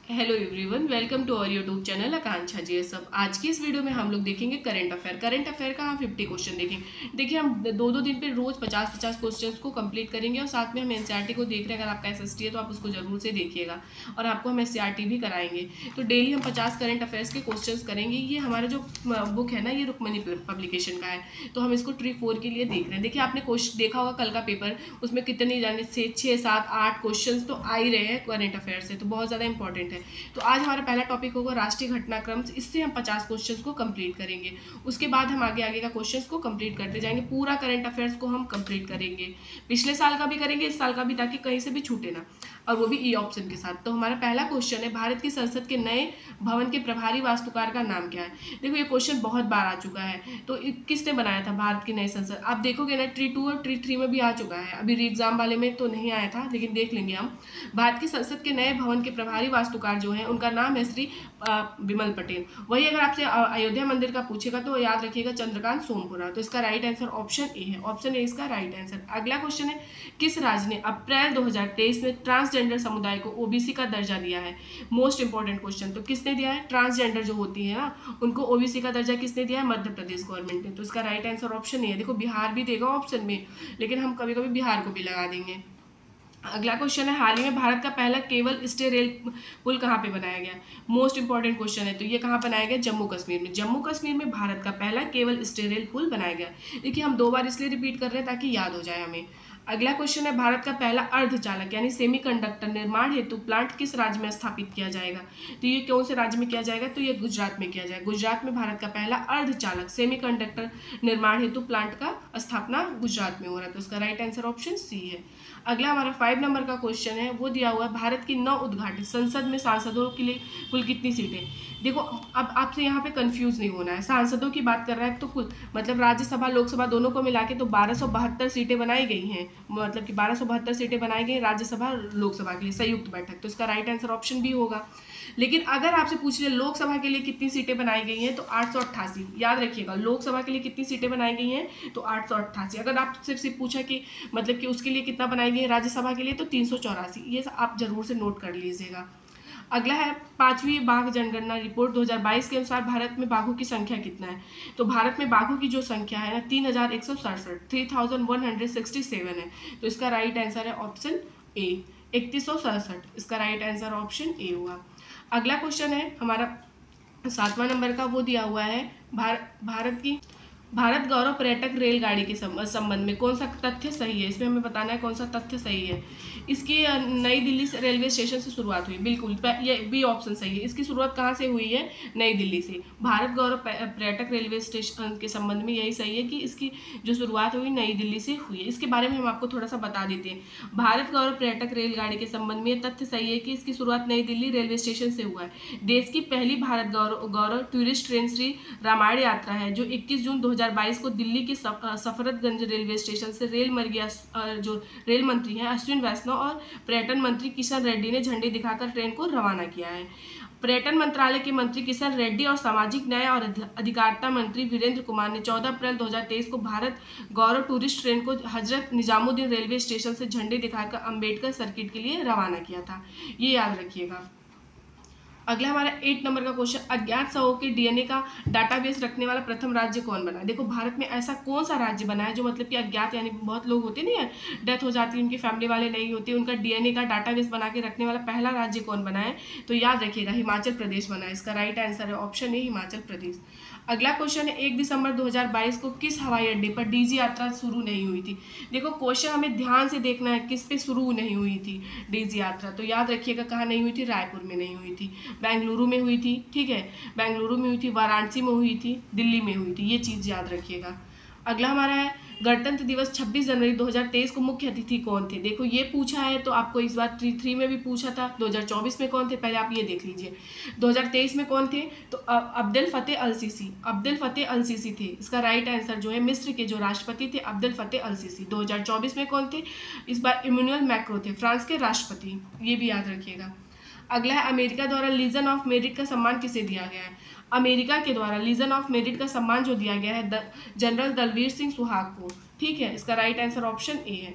Hello everyone, welcome to our YouTube channel Akanksha ji. सब आज की इस वीडियो में हम लोग देखेंगे करंट अफेयर का हम 50 क्वेश्चन देखेंगे। देखिए, हम दो दो दिन पे रोज 50-50 क्वेश्चंस को कंप्लीट करेंगे और साथ में हम एनसीईआरटी को देख रहे हैं। अगर आपका एसएसटी है तो आप उसको जरूर से देखिएगा और आपको हम एससीईआरटी भी कराएंगे। तो डेली हम 50 करंट अफेयर्स के क्वेश्चन करेंगे। ये हमारा जो बुक है ना, ये रुक्मणी पब्लिकेशन का है, तो हम इसको ट्री 4 के लिए देख रहे हैं। देखिए, आपने क्वेश्चन देखा होगा कल का पेपर, उसमें कितने जाने से 6, 7, 8 क्वेश्चन तो आ ही रहे हैं करंट अफेयर से, तो बहुत ज़्यादा इंपॉर्टेंट है। तो आज हमारा पहला टॉपिक होगा राष्ट्रीय घटनाक्रम। इससे हम 50 क्वेश्चंस को कंप्लीट करेंगे। उसके बाद हम आगे आगे का क्वेश्चंस को कंप्लीट करते जाएंगे। पूरा करंट अफेयर्स को हम कंप्लीट करेंगे, पिछले साल का भी करेंगे, इस साल का भी, ताकि कहीं से भी छूटे ना, और वो भी ई ऑप्शन के साथ। तो हमारा पहला क्वेश्चन है, भारत की संसद के नए भवन के प्रभारी वास्तुकार का नाम क्या है। देखो, ये क्वेश्चन बहुत बार आ चुका है। तो किसने बनाया था भारत की नई संसद? आप देखोगे ना, ट्री 2 और ट्री 3 में भी आ चुका है। अभी री एग्जाम वाले में तो नहीं आया था, लेकिन देख लेंगे हम। भारत की संसद के नए भवन के प्रभारी वास्तुकार जो है, उनका नाम है श्री विमल पटेल। वही अगर आपसे अयोध्या मंदिर का पूछेगा तो याद रखिएगा चंद्रकांत सोमपुरा। तो इसका राइट आंसर ऑप्शन ए है। ऑप्शन ए इसका राइट आंसर। अगला क्वेश्चन है, किस राज्य ने अप्रैल 2023 में ट्रांसजेंडर समुदाय को ओबीसी का दर्जा दिया है? Most important question. तो किसने दिया है? ट्रांसजेंडर जो होती है ना, उनको ओबीसी का दर्जा किसने दिया है? मध्य प्रदेश गवर्नमेंट ने। तो इसका राइट आंसर ऑप्शन ए है। देखो, बिहार भी देगा ऑप्शन में, लेकिन हम कभी कभी बिहार को भी लगा देंगे। अगला क्वेश्चन है, हाल ही में भारत का पहला केबल स्टे रेल पुल कहाँ पे बनाया गया? मोस्ट इंपॉर्टेंट क्वेश्चन है। तो ये कहाँ बनाया गया? जम्मू कश्मीर में। जम्मू कश्मीर में भारत का पहला केबल स्टे रेल पुल बनाया गया। देखिए, हम 2 बार इसलिए रिपीट कर रहे हैं ताकि याद हो जाए हमें। अगला क्वेश्चन है, भारत का पहला अर्धचालक यानी सेमीकंडक्टर निर्माण हेतु प्लांट किस राज्य में स्थापित किया जाएगा? तो ये कौन से राज्य में किया जाएगा? तो ये गुजरात में किया जाएगा। गुजरात में भारत का पहला अर्धचालक सेमीकंडक्टर निर्माण हेतु प्लांट का स्थापना गुजरात में हो रहा है। तो इसका राइट आंसर ऑप्शन सी है। अगला हमारा 5 नंबर का क्वेश्चन है, वो दिया हुआ है, भारत की नव उद्घाटित संसद में सांसदों के लिए कुल कितनी सीटें? देखो, अब आपसे यहाँ पे कंफ्यूज नहीं होना है। सांसदों की बात कर रहा है तो कुल मतलब राज्यसभा लोकसभा दोनों को मिला के तो 1272 सीटें बनाई गई हैं। मतलब कि 1272 सीटें बनाई गई राज्यसभा लोकसभा के लिए संयुक्त बैठक। तो इसका राइट आंसर ऑप्शन बी होगा। लेकिन अगर आपसे पूछ लिया लोकसभा के लिए कितनी सीटें बनाई गई हैं, तो 888। याद रखिएगा, लोकसभा के लिए कितनी सीटें बनाई गई हैं? तो 888। अगर आपसे सिर्फ पूछा कि मतलब कि उसके लिए कितना बनाई गई है राज्यसभा के लिए, तो 384। ये आप जरूर से नोट कर लीजिएगा। अगला है, 5वीं बाघ जनगणना रिपोर्ट 2022 के अनुसार भारत में बाघों की संख्या कितना है? तो भारत में बाघों की जो संख्या है ना, 3167, 3167 है। तो इसका राइट आंसर है ऑप्शन ए, 3167। इसका राइट आंसर ऑप्शन ए हुआ। अगला क्वेश्चन है हमारा 7वां नंबर का, वो दिया हुआ है, भारत गौरव पर्यटक रेलगाड़ी के संबंध में कौन सा तथ्य सही है? इसमें हमें बताना है कौन सा तथ्य सही है। इसकी नई दिल्ली से रेलवे स्टेशन से शुरुआत हुई। बिल्कुल, ये बी ऑप्शन सही है। इसकी शुरुआत कहाँ से हुई है? नई दिल्ली से। भारत गौरव पर्यटक रेलवे स्टेशन के संबंध में यही सही है कि इसकी जो शुरुआत हुई नई दिल्ली से हुई है। इसके बारे में हम आपको थोड़ा सा बता देते हैं। भारत गौरव पर्यटक रेलगाड़ी के संबंध में तथ्य सही है कि इसकी शुरुआत नई दिल्ली रेलवे स्टेशन से हुआ है। देश की पहली भारत गौरव टूरिस्ट ट्रेन श्री रामायण यात्रा है, जो 21 जून 2022 को दिल्ली के सफदरजंग रेलवे स्टेशन से जो रेल मंत्री हैं अश्विन वैष्णव और पर्यटन मंत्री किशन रेड्डी ने झंडी दिखाकर ट्रेन को रवाना किया है। पर्यटन मंत्रालय के मंत्री किशन रेड्डी और सामाजिक न्याय और अधिकारिता मंत्री वीरेंद्र कुमार ने 14 अप्रैल 2023 को भारत गौरव टूरिस्ट ट्रेन को हजरत निजामुद्दीन रेलवे स्टेशन से झंडी दिखाकर अंबेडकर सर्किट के लिए रवाना किया था। ये याद रखिएगा। अगला हमारा 8 नंबर का क्वेश्चन, अज्ञात शवों के डीएनए का डाटाबेस रखने वाला प्रथम राज्य कौन बना? देखो, भारत में ऐसा कौन सा राज्य बना है जो मतलब कि अज्ञात यानी बहुत लोग होते नहीं है, डेथ हो जाती है, उनकी फैमिली वाले नहीं होते, उनका डीएनए का डाटाबेस बना के रखने वाला पहला राज्य कौन बना है? तो याद रखिएगा, हिमाचल प्रदेश बना है। इसका राइट आंसर है ऑप्शन ए, हिमाचल प्रदेश। अगला क्वेश्चन है, 1 दिसंबर 2022 को किस हवाई अड्डे पर डीजी यात्रा शुरू नहीं हुई थी? देखो, क्वेश्चन हमें ध्यान से देखना है, किस पे शुरू नहीं हुई थी डीजी यात्रा। तो याद रखिएगा, कहाँ नहीं हुई थी? रायपुर में नहीं हुई थी, बेंगलुरु में हुई थी। ठीक है, बेंगलुरु में हुई थी, वाराणसी में हुई थी, दिल्ली में हुई थी। ये चीज़ याद रखिएगा। अगला हमारा है, गणतंत्र दिवस 26 जनवरी 2023 को मुख्य अतिथि कौन थे? देखो, ये पूछा है तो आपको इस बार 3 में भी पूछा था। 2024 में कौन थे, पहले आप ये देख लीजिए। 2023 में कौन थे? तो अब्दुल फतेह अल सीसी थे। इसका राइट आंसर जो है, मिस्र के जो राष्ट्रपति थे अब्दुल फतेह अल सीसी। 2024 में कौन थे? इस बार इमैनुअल मैक्रो थे, फ्रांस के राष्ट्रपति। ये भी याद रखिएगा। अगला है, अमेरिका द्वारा लीजन ऑफ मेरिट का सम्मान किसे दिया गया है? अमेरिका के द्वारा लीजन ऑफ मेरिट का सम्मान जो दिया गया है जनरल दलवीर सिंह सुहाग को। ठीक है, इसका राइट आंसर ऑप्शन ए है।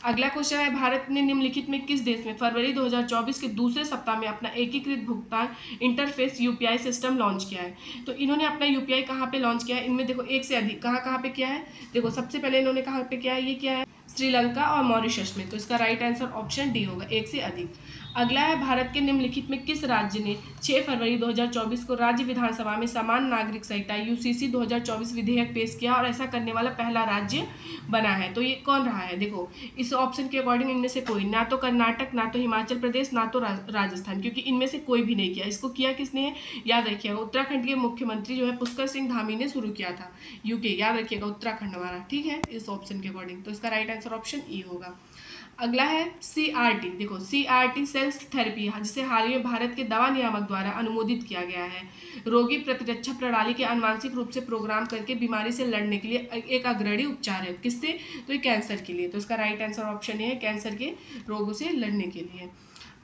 अगला क्वेश्चन है, भारत ने निम्नलिखित में किस देश में फरवरी 2024 के दूसरे सप्ताह में अपना एकीकृत भुगतान इंटरफेस यूपीआई सिस्टम लॉन्च किया है? तो इन्होंने अपना यूपीआई कहाँ पे लॉन्च किया है? इनमें देखो एक से अधिक कहाँ पे किया है। देखो सबसे पहले इन्होंने कहाँ पे किया है, ये किया है श्रीलंका और मॉरिशस में। तो इसका राइट आंसर ऑप्शन डी होगा, एक से अधिक। अगला है, भारत के निम्नलिखित में किस राज्य ने 6 फरवरी 2024 को राज्य विधानसभा में समान नागरिक संहिता यूसीसी 2024 विधेयक पेश किया और ऐसा करने वाला पहला राज्य बना है? तो ये कौन रहा है? देखो इस ऑप्शन के अकॉर्डिंग इनमें से कोई, ना तो कर्नाटक, ना तो हिमाचल प्रदेश, ना तो राजस्थान, क्योंकि इनमें से कोई भी नहीं किया। इसको किया किसने है? याद रखिएगा, उत्तराखंड के मुख्यमंत्री जो है पुष्कर सिंह धामी ने शुरू किया था। यूके, याद रखिएगा उत्तराखंड हमारा, ठीक है, इस ऑप्शन के अकॉर्डिंग। तो इसका राइट आंसर ऑप्शन ई होगा। अगला है CRT। देखो CRT सेल्स थेरेपी, जिसे हाल ही में भारत के दवा नियामक द्वारा अनुमोदित किया गया है, रोगी प्रतिरक्षा प्रणाली के आनुवांशिक रूप से प्रोग्राम करके बीमारी से लड़ने के लिए एक अग्रणी उपचार है। किससे? तो ये कैंसर के लिए। तो इसका राइट आंसर ऑप्शन ये है, कैंसर के रोगों से लड़ने के लिए।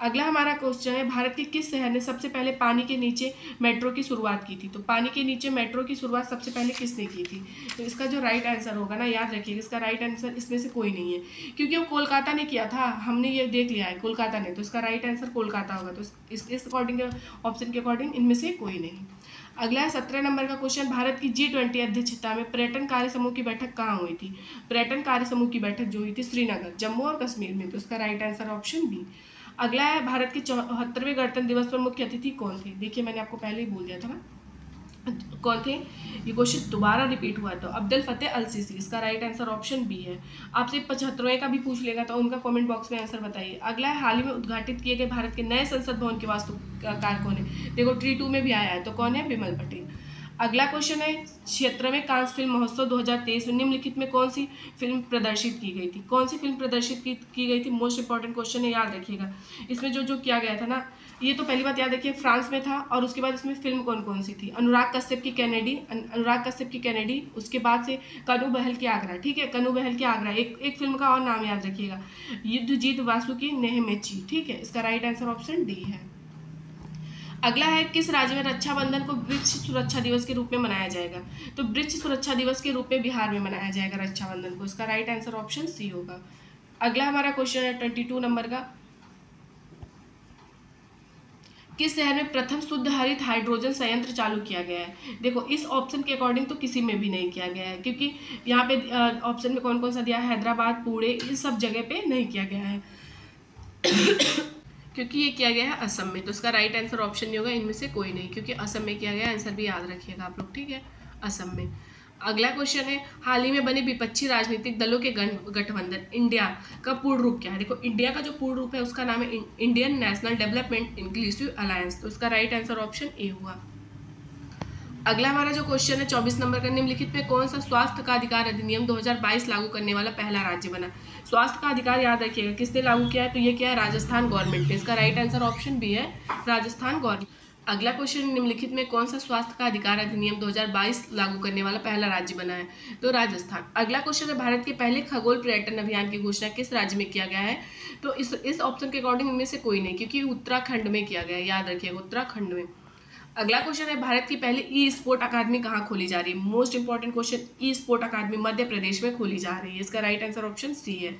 अगला हमारा क्वेश्चन है, भारत के किस शहर ने सबसे पहले पानी के नीचे मेट्रो की शुरुआत की थी? तो पानी के नीचे मेट्रो की शुरुआत सबसे पहले किसने की थी? तो इसका जो राइट आंसर होगा ना, याद रखिएगा, इसका राइट आंसर इसमें से कोई नहीं है, क्योंकि वो कोलकाता ने किया था, हमने ये देख लिया है कोलकाता ने। तो इसका राइट आंसर कोलकाता होगा। तो इस अकॉर्डिंग, ऑप्शन के अकॉर्डिंग इनमें से कोई नहीं। अगला है 17 नंबर का क्वेश्चन, भारत की G20 अध्यक्षता में पर्यटन कार्य समूह की बैठक कहाँ हुई थी? पर्यटन कार्य समूह की बैठक जो हुई थी श्रीनगर, जम्मू और कश्मीर में। तो इसका राइट आंसर ऑप्शन बी। अगला है, भारत के 74वें गणतंत्र दिवस पर मुख्य अतिथि कौन थे? देखिए मैंने आपको पहले ही बोल दिया था ना कौन थे। ये क्वेश्चन दोबारा रिपीट हुआ, तो अब्दुल फतेह अल सीसी। इसका राइट आंसर ऑप्शन बी है। आपसे 75वें का भी पूछ लेगा तो उनका कमेंट बॉक्स में आंसर बताइए। अगला है, हाल ही में उद्घाटित किए गए भारत के नए संसद भवन के वास्तुकार कौन है? देखो T2 में भी आया है, तो कौन है? बिमल पटेल। अगला क्वेश्चन है, 76वें कांस फिल्म महोत्सव 2023 में निम्नलिखित में कौन सी फिल्म प्रदर्शित की गई थी? कौन सी फिल्म प्रदर्शित की गई थी? मोस्ट इंपॉर्टेंट क्वेश्चन है, याद रखिएगा। इसमें जो किया गया था ना, ये तो पहली बात याद रखिए फ्रांस में था, और उसके बाद इसमें फिल्म कौन कौन सी थी? अनुराग कश्यप की कैनेडी, उसके बाद से कनु बहल की आगरा, ठीक है, कनु बहल की आगरा। एक फिल्म का और नाम याद रखिएगा, युद्धजीत वासु की नेहमेची, ठीक है। इसका राइट आंसर ऑप्शन डी है। अगला है, किस राज्य में रक्षाबंधन को वृक्ष सुरक्षा दिवस के रूप में मनाया जाएगा? तो वृक्ष सुरक्षा दिवस के रूप में बिहार में मनाया जाएगा रक्षाबंधन को। इसका राइट आंसर ऑप्शन सी होगा। अगला हमारा क्वेश्चन है 22 नंबर का, किस शहर में प्रथम शुद्ध हरित हाइड्रोजन संयंत्र चालू किया गया है? देखो इस ऑप्शन के अकॉर्डिंग तो किसी में भी नहीं किया गया है, क्योंकि यहाँ पे ऑप्शन में कौन कौन सा दिया है? हैदराबाद, पुणे, इस सब जगह पे नहीं किया गया है क्योंकि ये किया गया है असम में। तो इसका राइट आंसर ऑप्शन नहीं होगा, इनमें से कोई नहीं, क्योंकि असम में किया गया। आंसर भी याद रखिएगा आप लोग, ठीक है, असम में। अगला क्वेश्चन है, हाल ही में बने विपक्षी राजनीतिक दलों के गठबंधन इंडिया का पूर्ण रूप क्या है? देखो इंडिया का जो पूर्ण रूप है उसका नाम है Indian national development inclusive alliance. तो इसका राइट आंसर ऑप्शन ए हुआ। अगला हमारा जो क्वेश्चन है 24 नंबर का, निम्नलिखित में कौन सा स्वास्थ्य का अधिकार अधिनियम 2022 लागू करने वाला पहला राज्य बना? स्वास्थ्य का अधिकार याद रखिएगा किसने लागू किया है? तो ये क्या है? राजस्थान गवर्नमेंट ने। इसका राइट आंसर ऑप्शन बी है, राजस्थान गवर्नमेंट। अगला क्वेश्चन, निम्नलिखित में कौन सा स्वास्थ्य का अधिकार अधिनियम 2022 लागू करने वाला पहला राज्य बना है? तो राजस्थान। अगला क्वेश्चन है, भारत के पहले खगोल पर्यटन अभियान की घोषणा किस राज्य में किया गया है? तो इस ऑप्शन के अकॉर्डिंग इनमें से कोई नहीं, क्योंकि उत्तराखंड में किया गया है, याद रखिएगा उत्तराखंड में। अगला क्वेश्चन है, भारत की पहली ई स्पोर्ट अकादमी कहाँ खोली जा रही है? मोस्ट इंपॉर्टेंट क्वेश्चन, ई स्पोर्ट अकादमी मध्य प्रदेश में खोली जा रही है। इसका राइट आंसर ऑप्शन सी है।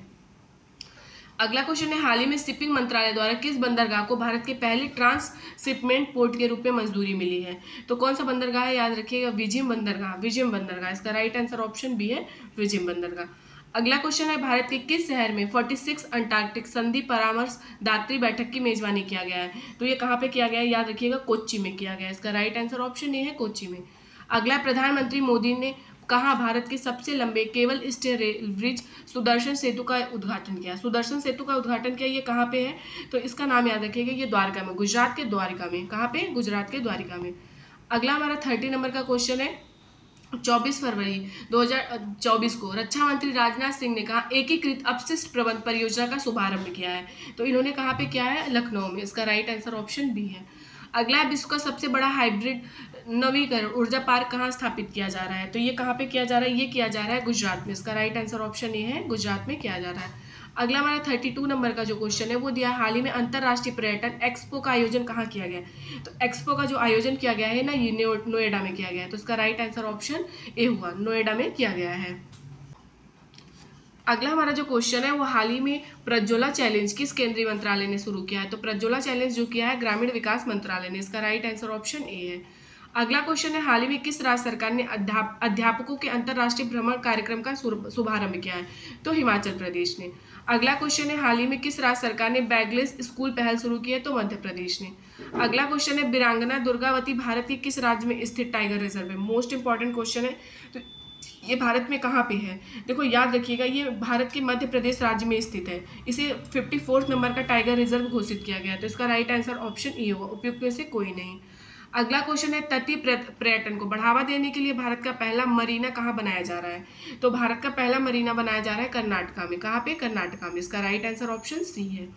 अगला क्वेश्चन है, हाल ही में शिपिंग मंत्रालय द्वारा किस बंदरगाह को भारत के पहले ट्रांसशिपमेंट पोर्ट के रूप में मंजूरी मिली है? तो कौन सा बंदरगाह है? याद रखिएगा, विजियम बंदरगाह। इसका राइट आंसर ऑप्शन बी है, विजियम बंदरगाह। अगला क्वेश्चन है, भारत के किस शहर में 46 अंटार्कटिक संधि परामर्श दात्री बैठक की मेजबानी किया गया है? तो ये कहाँ पे किया गया है? याद रखिएगा, कोच्चि में किया गया है। इसका राइट आंसर ऑप्शन ए है, कोच्चि में। अगला, प्रधानमंत्री मोदी ने कहाँ भारत के सबसे लंबे cable stay rail bridge Sudarshan Setu का उद्घाटन किया? सुदर्शन सेतु का उद्घाटन किया, ये कहाँ पे है? तो इसका नाम याद रखिएगा, ये द्वारका में, गुजरात के द्वारका में। कहाँ पे? गुजरात के द्वारका में। अगला हमारा 30 नंबर का क्वेश्चन है, 24 फरवरी 2024 को रक्षा मंत्री राजनाथ सिंह ने कहा एकीकृत अपशिष्ट प्रबंधन परियोजना का शुभारंभ किया है। तो इन्होंने कहाँ पे किया है? लखनऊ में। इसका राइट आंसर ऑप्शन बी है। अगला है, विश्व का सबसे बड़ा हाइब्रिड नवीकरण ऊर्जा पार्क कहाँ स्थापित किया जा रहा है? तो ये कहाँ पे किया जा रहा है? ये किया जा रहा है गुजरात में। इसका राइट आंसर ऑप्शन ए है, गुजरात में किया जा रहा है। अगला हमारा 32 नंबर का जो क्वेश्चन है वो दिया, हाल ही में अंतर्राष्ट्रीय पर्यटन एक्सपो का आयोजन कहाँ किया गया? तो एक्सपो का जो आयोजन किया गया है ना, ये नोएडा में किया गया है। तो इसका राइट आंसर ऑप्शन ए हुआ, नोएडा में किया गया है। अगला हमारा जो क्वेश्चन है वो हाल ही में प्रज्वला चैलेंज किस केंद्रीय मंत्रालय ने शुरू किया है? तो प्रज्वला चैलेंज जो किया है ग्रामीण विकास मंत्रालय ने। इसका राइट आंसर ऑप्शन ए है। अगला क्वेश्चन है हाल ही में किस राज्य सरकार ने अध्यापकों के अंतर्राष्ट्रीय भ्रमण कार्यक्रम का शुभारंभ किया है? तो हिमाचल प्रदेश ने। अगला क्वेश्चन है हाल ही में किस राज्य सरकार ने बैगलेस स्कूल पहल शुरू की है? तो मध्य प्रदेश ने। अगला क्वेश्चन है वीरांगना दुर्गावती भारत के किस राज्य में स्थित टाइगर रिजर्व है? मोस्ट इंपॉर्टेंट क्वेश्चन है। तो ये भारत में कहाँ पे है? देखो याद रखिएगा, ये भारत के मध्य प्रदेश राज्य में स्थित है। इसे 54 नंबर का टाइगर रिजर्व घोषित किया गया है। तो इसका राइट आंसर ऑप्शन ई होगा, उपयुक्त में से कोई नहीं। अगला क्वेश्चन है तटीय पर्यटन को बढ़ावा देने के लिए भारत का पहला मरीना कहाँ बनाया जा रहा है? तो भारत का पहला मरीना बनाया जा रहा है कर्नाटका में। कहाँ पे? कर्नाटका में। इसका राइट आंसर ऑप्शन सी है।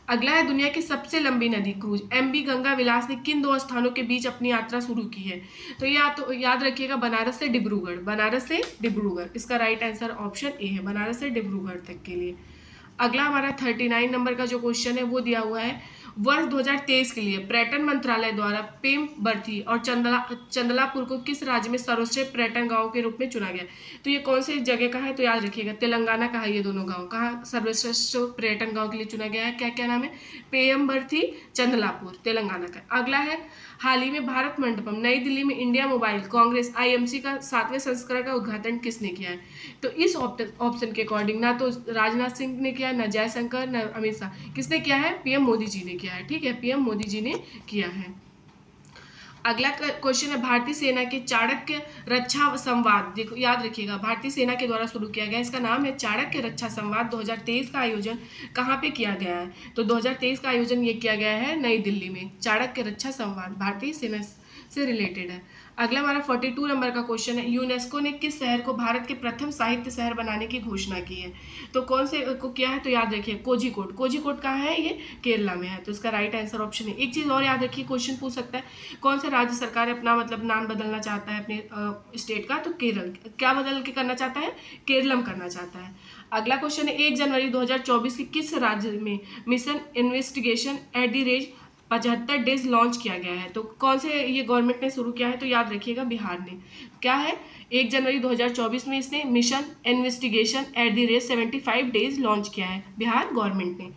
अगला है दुनिया की सबसे लंबी नदी क्रूज एमवी गंगा विलास ने किन दो स्थानों के बीच अपनी यात्रा शुरू की है? तो याद रखिएगा, बनारस से डिब्रूगढ़। बनारस से डिब्रूगढ़। इसका राइट आंसर ऑप्शन ए है, बनारस से डिब्रूगढ़ तक के लिए। अगला हमारा 39 नंबर का जो क्वेश्चन है वो दिया हुआ है वर्ष 2023 के लिए पर्यटन मंत्रालय द्वारा पेमबर्थी और चंदलापुर को किस राज्य में सर्वश्रेष्ठ पर्यटन गांव के रूप में चुना गया? तो ये कौन से जगह का है? तो याद रखिएगा, तेलंगाना का है ये दोनों गांव। कहाँ सर्वश्रेष्ठ पर्यटन गांव के लिए चुना गया है? क्या क्या नाम है? पेमबर्थी, चंदलापुर, तेलंगाना का। अगला है हाल ही में भारत मंडपम नई दिल्ली में इंडिया मोबाइल कांग्रेस IMC का 7वें संस्करण का उद्घाटन किसने किया है? तो इस ऑप्शन के अकॉर्डिंग ना तो राजनाथ सिंह ने किया, न जयशंकर, न अमित शाह। किसने किया है? PM मोदी जी ने किया है। ठीक है, PM मोदी जी ने किया है। अगला क्वेश्चन है भारतीय सेना के चाणक्य रक्षा संवाद, देखो याद रखिएगा, भारतीय सेना के द्वारा शुरू किया गया, इसका नाम है चाणक्य रक्षा संवाद। 2023 का आयोजन कहाँ पे किया गया है? तो 2023 का आयोजन ये किया गया है नई दिल्ली में। चाणक्य रक्षा संवाद भारतीय सेना से रिलेटेड है। अगला हमारा 42 नंबर का क्वेश्चन है यूनेस्को ने किस शहर को भारत के प्रथम साहित्य शहर बनाने की घोषणा की है? तो कौन से को किया है? तो याद रखिए कोझिकोड। कोझिकोड कहाँ है? ये केरला में है। तो इसका राइट आंसर ऑप्शन है। एक चीज़ और याद रखिए, क्वेश्चन पूछ सकता है कौन सा राज्य सरकार अपना मतलब नाम बदलना चाहता है अपने स्टेट का? तो केरल। क्या बदल के करना चाहता है? केरलम करना चाहता है। अगला क्वेश्चन है 1 जनवरी 2024 की किस राज्य में mission investigation at the rate 75 days launch किया गया है? तो कौन से ये गवर्नमेंट ने शुरू किया है? तो याद रखिएगा बिहार ने। क्या है? 1 जनवरी 2024 में इसने mission investigation at the rate 75 days launch किया है, बिहार गवर्नमेंट ने।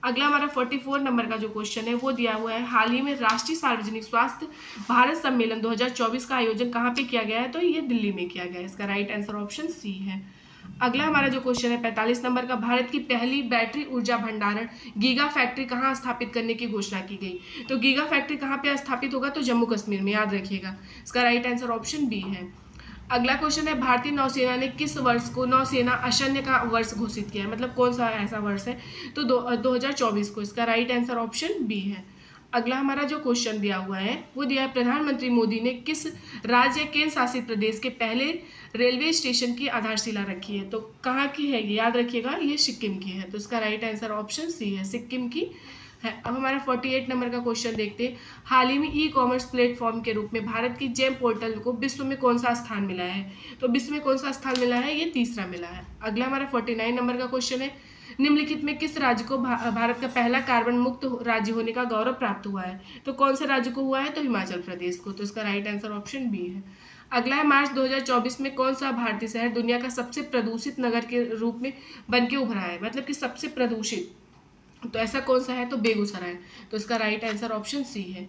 अगला हमारा 44 नंबर का जो क्वेश्चन है वो दिया हुआ है हाल ही में राष्ट्रीय सार्वजनिक स्वास्थ्य भारत सम्मेलन 2024 का आयोजन कहाँ पे किया गया है? तो ये दिल्ली में किया गया है। इसका राइट आंसर ऑप्शन सी है। अगला हमारा जो क्वेश्चन है 45 नंबर का भारत की पहली बैटरी ऊर्जा भंडारण गीगा फैक्ट्री कहाँ स्थापित करने की घोषणा की गई? तो गीगा फैक्ट्री कहाँ पे स्थापित होगा? तो जम्मू कश्मीर में। याद रखिएगा, इसका राइट आंसर ऑप्शन बी है। अगला क्वेश्चन है भारतीय नौसेना ने किस वर्ष को नौसेना असैन्य का वर्ष घोषित किया है? मतलब कौन सा ऐसा वर्ष है? तो 2024 को। इसका राइट आंसर ऑप्शन बी है। अगला हमारा जो क्वेश्चन दिया हुआ है वो दिया है प्रधानमंत्री मोदी ने किस राज्य केंद्र शासित प्रदेश के पहले रेलवे स्टेशन की आधारशिला रखी है? तो कहाँ की है ये? याद रखिएगा, ये सिक्किम की है। तो इसका राइट आंसर ऑप्शन सी है, सिक्किम की है। अब हमारा 48 नंबर का क्वेश्चन देखते हैं हाल ही में ई-कॉमर्स प्लेटफॉर्म के रूप में भारत की जेम पोर्टल को विश्व में कौन सा स्थान मिला है? तो विश्व में कौन सा स्थान मिला है? ये तीसरा मिला है। अगला हमारा 49 नंबर का क्वेश्चन है निम्नलिखित में किस राज्य को भारत का पहला कार्बन मुक्त राज्य होने का गौरव प्राप्त हुआ है? तो कौन से राज्य को हुआ है? तो हिमाचल प्रदेश को। तो इसका राइट आंसर ऑप्शन बी है। अगला है मार्च 2024 में कौन सा भारतीय शहर दुनिया का सबसे प्रदूषित नगर के रूप में बन के उभरा है? मतलब कि सबसे प्रदूषित, तो ऐसा कौन सा है? तो बेगूसराय। तो इसका राइट आंसर ऑप्शन सी है।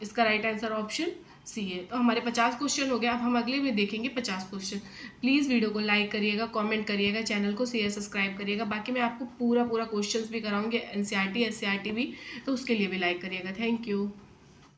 इसका राइट आंसर ऑप्शन सी है। तो हमारे 50 क्वेश्चन हो गए। अब हम अगले में देखेंगे 50 क्वेश्चन। प्लीज़ वीडियो को लाइक करिएगा, कमेंट करिएगा, चैनल को शेयर सब्सक्राइब करिएगा। बाकी मैं आपको पूरा क्वेश्चंस भी कराऊंगी NCERT SCERT भी, तो उसके लिए भी लाइक करिएगा। Thank you.